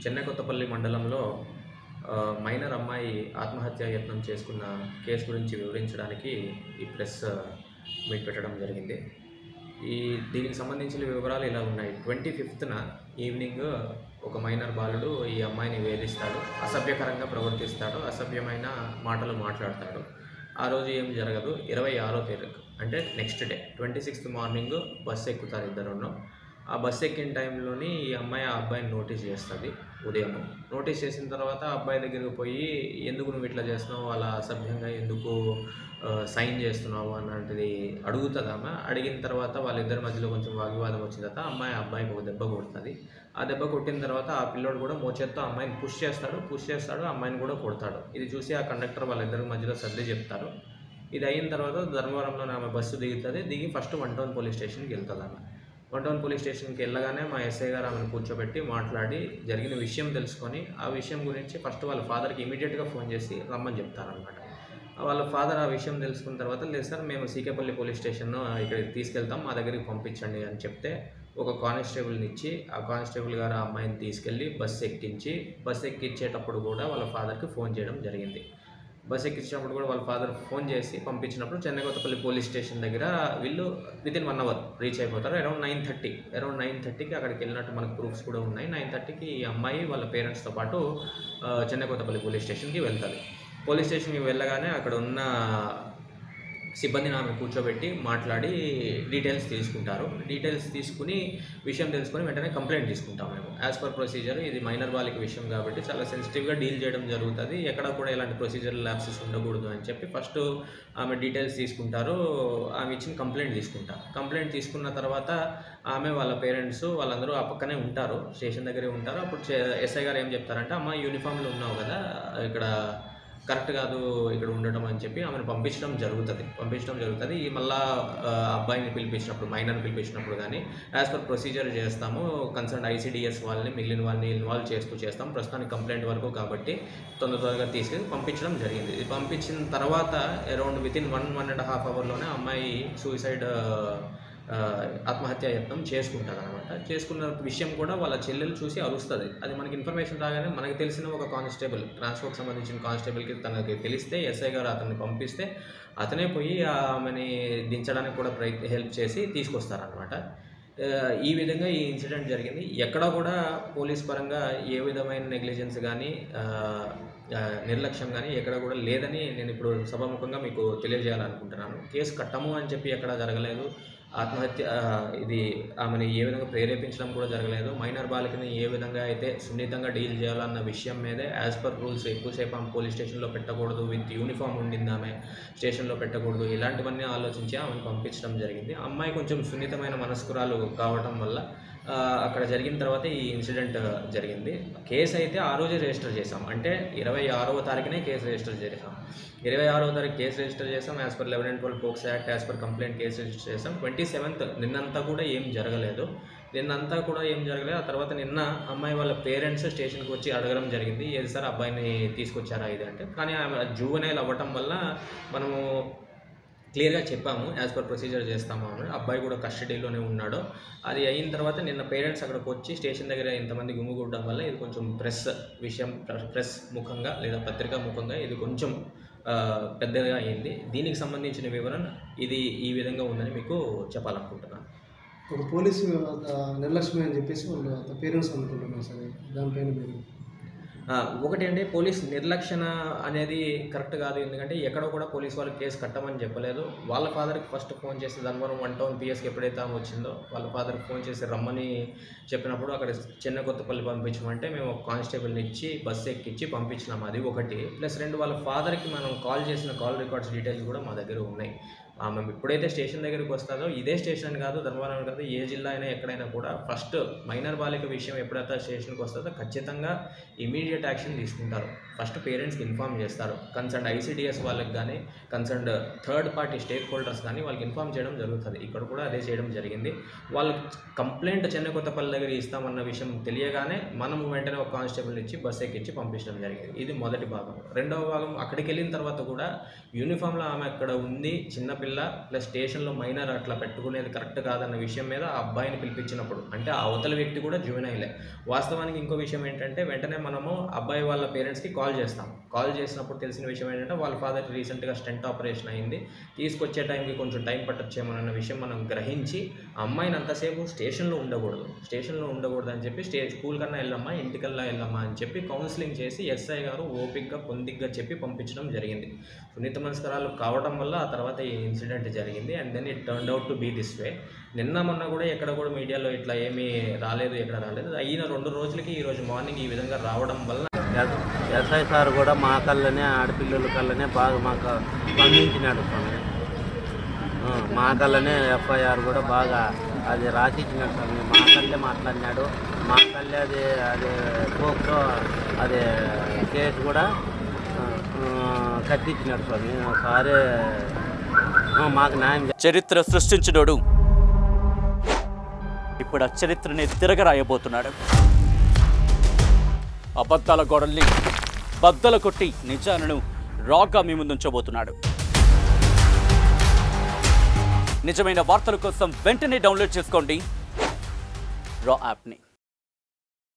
చెన్నకొత్తపల్లి మండలంలో మైనర్ అమ్మాయి ఆత్మహత్య యత్నం చేసుకున్న కేసు గురించి వివరించడానికి ఈ ప్రెస్ మీట్ పెట్టడం జరిగింది. దీనికి సంబంధించిన వివరాలు ఇలా ఉన్నాయి. 25న ఈవినింగ్ ఒక మైనర్ బాలుడు ఈ అమ్మాయిని వేధిస్తాడు, అసభ్యకరంగా ప్రవర్తిస్తాడు, అసభ్యమైన మాటలు మాట్లాడతాడు. ఆ రోజు ఏం జరగదు. 26వ తారీఖు అంటే next day 26th morning bus ఎక్కుతారు ఇద్దరును. ఆ బస్సు ఎక్కిన టైంలోని ఈ అమ్మాయి ఆ అబ్బాయిని నోటీస్ చేస్తుంది. ఉదయం నోటీస్ చేసిన తర్వాత ఆ అబ్బాయి దగ్గరికి పోయి, ఎందుకు నువ్వు ఇట్లా చేస్తున్నావు, అలా అసభ్యంగా ఎందుకు సైన్ చేస్తున్నావు అన్నది అడుగుతుంది ఆమె. అడిగిన తర్వాత వాళ్ళిద్దరి మధ్యలో కొంచెం వాగ్వివాదం వచ్చిన తర్వాత అమ్మాయి ఆ అబ్బాయికి ఒక దెబ్బ కొడుతుంది. ఆ దెబ్బ కొట్టిన తర్వాత ఆ పిల్లోడు కూడా మోచేత్తో అమ్మాయిని పుష్ చేస్తాడు, అమ్మాయిని కూడా కొడతాడు. ఇది చూసి ఆ కండక్టర్ వాళ్ళిద్దరి మధ్యలో సర్ది చెప్తారు. ఇది అయిన తర్వాత ధర్మవరంలో ఆమె బస్సు దిగుతుంది. దిగి ఫస్ట్ 1 టౌన్ పోలీస్ స్టేషన్కి వెళ్తుంది. ఆమె 1 టౌన్ పోలీస్ స్టేషన్కి వెళ్ళగానే మా ఎస్ఐ గారు ఆమెను కూర్చోబెట్టి మాట్లాడి జరిగిన విషయం తెలుసుకొని, ఆ విషయం గురించి ఫస్ట్ వాళ్ళ ఫాదర్కి ఇమీడియట్గా ఫోన్ చేసి రమ్మని చెప్తారనమాట. వాళ్ళ ఫాదర్ ఆ విషయం తెలుసుకున్న తర్వాత, లేదు సార్ మేము సీకేపల్లి పోలీస్ స్టేషన్ ఇక్కడికి తీసుకెళ్తాం, మా దగ్గరికి పంపించండి అని చెప్తే ఒక కానిస్టేబుల్ని ఇచ్చి, ఆ కానిస్టేబుల్ గారు ఆ అమ్మాయిని తీసుకెళ్ళి బస్సు ఎక్కించేటప్పుడు కూడా వాళ్ళ ఫాదర్కి ఫోన్ చేయడం జరిగింది. బస్సు ఎక్కించినప్పుడు కూడా వాళ్ళ ఫాదర్ ఫోన్ చేసి పంపించినప్పుడు చెన్నకొత్తపల్లి పోలీస్ స్టేషన్ దగ్గర వీళ్ళు వితిన్ 1 అవర్ రీచ్ అయిపోతారు. అరౌండ్ 9:30కి అక్కడికి వెళ్ళినట్టు మనకు ప్రూఫ్స్ కూడా ఉన్నాయి. 9:30కి ఈ అమ్మాయి వాళ్ళ పేరెంట్స్తో పాటు చెన్నకొత్తపల్లి పోలీస్ స్టేషన్కి వెళ్తుంది. పోలీస్ స్టేషన్కి వెళ్ళగానే అక్కడ ఉన్న సిబ్బందిని ఆమె కూర్చోబెట్టి మాట్లాడి డీటెయిల్స్ తీసుకుంటారు. డీటెయిల్స్ తీసుకుని విషయం తెలుసుకొని వెంటనే కంప్లైంట్ తీసుకుంటాం మేము. యాజ్ పర్ ప్రొసీజర్ ఇది మైనర్ బాలిక విషయం కాబట్టి చాలా సెన్సిటివ్గా డీల్ చేయడం జరుగుతుంది. ఎక్కడ కూడా ఇలాంటి ప్రొసీజర్ ల్యాప్సెస్ ఉండకూడదు అని చెప్పి ఫస్ట్ ఆమె డీటెయిల్స్ తీసుకుంటారు. ఆమె ఇచ్చిన కంప్లైంట్ తీసుకున్న తర్వాత ఆమె వాళ్ళ పేరెంట్స్ వాళ్ళందరూ ఆ పక్కనే ఉంటారు, స్టేషన్ దగ్గరే ఉంటారు. అప్పుడు ఎస్ఐ గారు ఏం చెప్తారంటే, అమ్మ యూనిఫామ్లో ఉన్నావు కదా, ఇక్కడ కరెక్ట్ కాదు ఇక్కడ ఉండటం అని చెప్పి ఆమెను పంపించడం జరుగుతుంది. ఈ మళ్ళా అబ్బాయిని మైనర్ని పిలిపించినప్పుడు కానీ యాజ్ పర్ ప్రొసీజర్ చేస్తాము. కన్సర్న్ ఐసీడీఎస్ వాళ్ళని, మిగిలిన వాళ్ళని ఇన్వాల్వ్ చేస్తాం. ప్రస్తుతానికి కంప్లైంట్ వరకు కాబట్టి తొందరగా తీసుకెళ్ళి పంపించడం జరిగింది. ఇది పంపించిన తర్వాత అరౌండ్ వితిన్ 1.5 అవర్లోనే అమ్మాయి ఆత్మహత్య యత్నం చేసుకుంటారు అనమాట. చేసుకున్న విషయం కూడా వాళ్ళ చెల్లెలు చూసి అరుస్తుంది. అది మనకి ఇన్ఫర్మేషన్ రాగానే మనకు తెలిసిన ఒక కానిస్టేబుల్, ట్రాన్స్పోర్ట్కి సంబంధించిన కానిస్టేబుల్కి తనకి తెలిస్తే ఎస్ఐ గారు అతన్ని పంపిస్తే అతనే పోయి ఆమెని దించడానికి కూడా హెల్ప్ చేసి తీసుకొస్తారనమాట. ఈ విధంగా ఈ ఇన్సిడెంట్ జరిగింది. ఎక్కడా కూడా పోలీస్ పరంగా ఏ విధమైన నెగ్లిజెన్స్ కానీ నిర్లక్ష్యం కానీ ఎక్కడ కూడా లేదని నేను ఇప్పుడు సభాముఖంగా మీకు తెలియజేయాలనుకుంటున్నాను. కేసు కట్టము అని చెప్పి ఎక్కడా జరగలేదు. ఆత్మహత్య ఇది ఆమెను ఏ విధంగా ప్రేరేపించడం కూడా జరగలేదు. మైనర్ బాలికని ఏ విధంగా అయితే సున్నితంగా డీల్ చేయాలన్న విషయం మీదే యాజ్ పర్ రూల్స్ ఎక్కువసేపు ఆమె పోలీస్ స్టేషన్లో పెట్టకూడదు, విత్ యూనిఫామ్ ఉండింది ఆమె స్టేషన్లో పెట్టకూడదు, ఇలాంటివన్నీ ఆలోచించి ఆమెను పంపించడం జరిగింది. అమ్మాయి కొంచెం సున్నితమైన మనస్కురాలు కావటం వల్ల అక్కడ జరిగిన తర్వాత ఈ ఇన్సిడెంట్ జరిగింది. కేసు అయితే ఆ రోజే రిజిస్టర్ చేసాం. అంటే 26వ తారీఖునే కేసు రిజిస్టర్ చేసాం. 26వ తారీఖు కేసు రిజిస్టర్ చేసాం. As per 11 and 12 POCSO act as per complaint case register చేసాం. 27th నిన్నంతా కూడా ఏం జరగలేదు. ఆ తర్వాత నిన్న అమ్మాయి వాళ్ళ పేరెంట్స్ స్టేషన్కి వచ్చి అడగడం జరిగింది, ఏది సార్ అబ్బాయిని తీసుకొచ్చారా ఇది అంటే. కానీ ఆమె జూవెనైల్ అవ్వటం వల్ల మనము క్లియర్గా చెప్పాము, యాజ్ పర్ ప్రొసీజర్ చేస్తాము అని. అబ్బాయి కూడా కస్టడీలోనే ఉన్నాడు. అది అయిన తర్వాత నిన్న పేరెంట్స్ అక్కడికి వచ్చి స్టేషన్ దగ్గర ఇంతమంది గుమ్మిగూడడం వల్ల ఇది కొంచెం ప్రెస్ ముఖంగా లేదా పత్రికా ముఖంగా ఇది కొంచెం పెద్దగా అయింది. దీనికి సంబంధించిన వివరణ ఇది ఈ విధంగా ఉందని మీకు చెప్పాలనుకుంటున్నాను. ఒక పోలీసు నిర్లక్ష్యం అని చెప్పేసి వాళ్ళు పేరెంట్స్ అనుకుంటున్నారు సార్, దానిపైన మీరు ఒకటి అండి, పోలీస్ నిర్లక్ష్యణ అనేది కరెక్ట్ కాదు. ఎందుకంటే ఎక్కడో కూడా పోలీస్ వాళ్ళు కేసు కట్టమని చెప్పలేదు. వాళ్ళ ఫాదర్కి ఫస్ట్ ఫోన్ చేసి ధర్మవరం 1 టౌన్ పిఎస్కి ఎప్పుడైతే ఆమె వచ్చిందో వాళ్ళ ఫాదర్కి ఫోన్ చేసి రమ్మని చెప్పినప్పుడు అక్కడ చెన్నకొత్తపల్లి పంపించమంటే మేము ఒక కానిస్టేబుల్ని ఇచ్చి బస్సు ఎక్కించి పంపించినాము. అది ఒకటి. ప్లస్ 2 వాళ్ళ ఫాదర్కి మనం కాల్ చేసిన కాల్ రికార్డ్స్ డీటెయిల్స్ కూడా మా దగ్గర ఉన్నాయి. ఆమె ఎప్పుడైతే స్టేషన్ దగ్గరికి వస్తుందో, ఇదే స్టేషన్ కాదు, ధర్మవరం కాదు, ఏ జిల్లా అయినా ఎక్కడైనా కూడా ఫస్ట్ మైనర్ బాలిక విషయం ఎప్పుడైతే స్టేషన్కి వస్తుందో ఖచ్చితంగా ఇమీడియట్ యాక్షన్ తీసుకుంటారు. ఫస్ట్ పేరెంట్స్కి ఇన్ఫామ్ చేస్తారు. కన్సర్న్ ఐసిడిఎస్ వాళ్ళకి కానీ concern third party stake holders కానీ వాళ్ళకి ఇన్ఫామ్ చేయడం జరుగుతుంది. ఇక్కడ కూడా అదే చేయడం జరిగింది. వాళ్ళు కంప్లైంట్ చెన్నకొత్తపల్లి దగ్గర ఇస్తామన్న విషయం తెలియగానే మనము వెంటనే ఒక కానిస్టేబుల్ ఇచ్చి బస్ ఎక్కించి పంపించడం జరిగింది. ఇది మొదటి భాగం. రెండవ భాగం, అక్కడికి వెళ్ళిన తర్వాత కూడా యూనిఫామ్లో ఆమె అక్కడ ఉంది, చిన్నపిల్ల ప్లస్ స్టేషన్లో మైనర్ అట్లా పెట్టుకునేది కరెక్ట్ కాదన్న విషయం మీద ఆ అబ్బాయిని పిలిపించినప్పుడు, అంటే ఆ అవతల వ్యక్తి కూడా జువెనైలే. వాస్తవానికి ఇంకో విషయం ఏంటంటే, వెంటనే మనము అబ్బాయి వాళ్ళ పేరెంట్స్కి కాల్ చేస్తాం. కాల్ చేసినప్పుడు తెలిసిన విషయం ఏంటంటే, వాళ్ళ ఫాదర్ రీసెంట్గా స్టెంట్ ఆపరేషన్ అయింది, తీసుకొచ్చే టైంకి కొంచెం టైం పట్టొచ్చేమోనన్న విషయం మనం గ్రహించి అమ్మాయిని అంతసేపు స్టేషన్లో ఉండకూడదు అని చెప్పి స్కూల్ కన్నా వెళ్ళమ్మా, ఇంటికల్లా వెళ్ళమ్మా అని చెప్పి కౌన్సిలింగ్ చేసి ఎస్ఐ గారు ఓపిక్గా పొందిగ్గా చెప్పి పంపించడం జరిగింది. సునీత మనస్కరాలు కావడం వల్ల ఆ తర్వాత ఈ ఇన్సిడెంట్ జరిగింది. And then it turned out to be this way. నిన్న మొన్న కూడా ఎక్కడ కూడా మీడియాలో ఇట్లా ఏమీ రాలేదు, అయిన 2 రోజులకి ఈరోజు మార్నింగ్ ఈ విధంగా రావడం వల్ల ఎస్ఐ సార్ కూడా మా కళ్ళనే, ఆడపిల్లల కళ్ళనే బాగా మాకు స్పందించినాడు స్వామి. మా కళ్ళనే ఎఫ్ఐఆర్ కూడా బాగా అది రాసిచ్చినాడు స్వామి. మా కళ్ళే మాట్లాడినాడు, మా కళ్ళే అది పోక్సో అది కేసు కూడా కట్టించినాడు స్వామి. సారే మాకు న్యాయం. చరిత్ర సృష్టించినోడు ఇప్పుడు ఆ చరిత్రని తిరగరాయబోతున్నాడు. అబద్ధాల గోడల్ని బద్దలు కొట్టి నిజాలను రాగా మీ ముందుంచబోతున్నాడు. నిజమైన వార్తల కోసం వెంటనే డౌన్లోడ్ చేసుకోండి రా యాప్ని.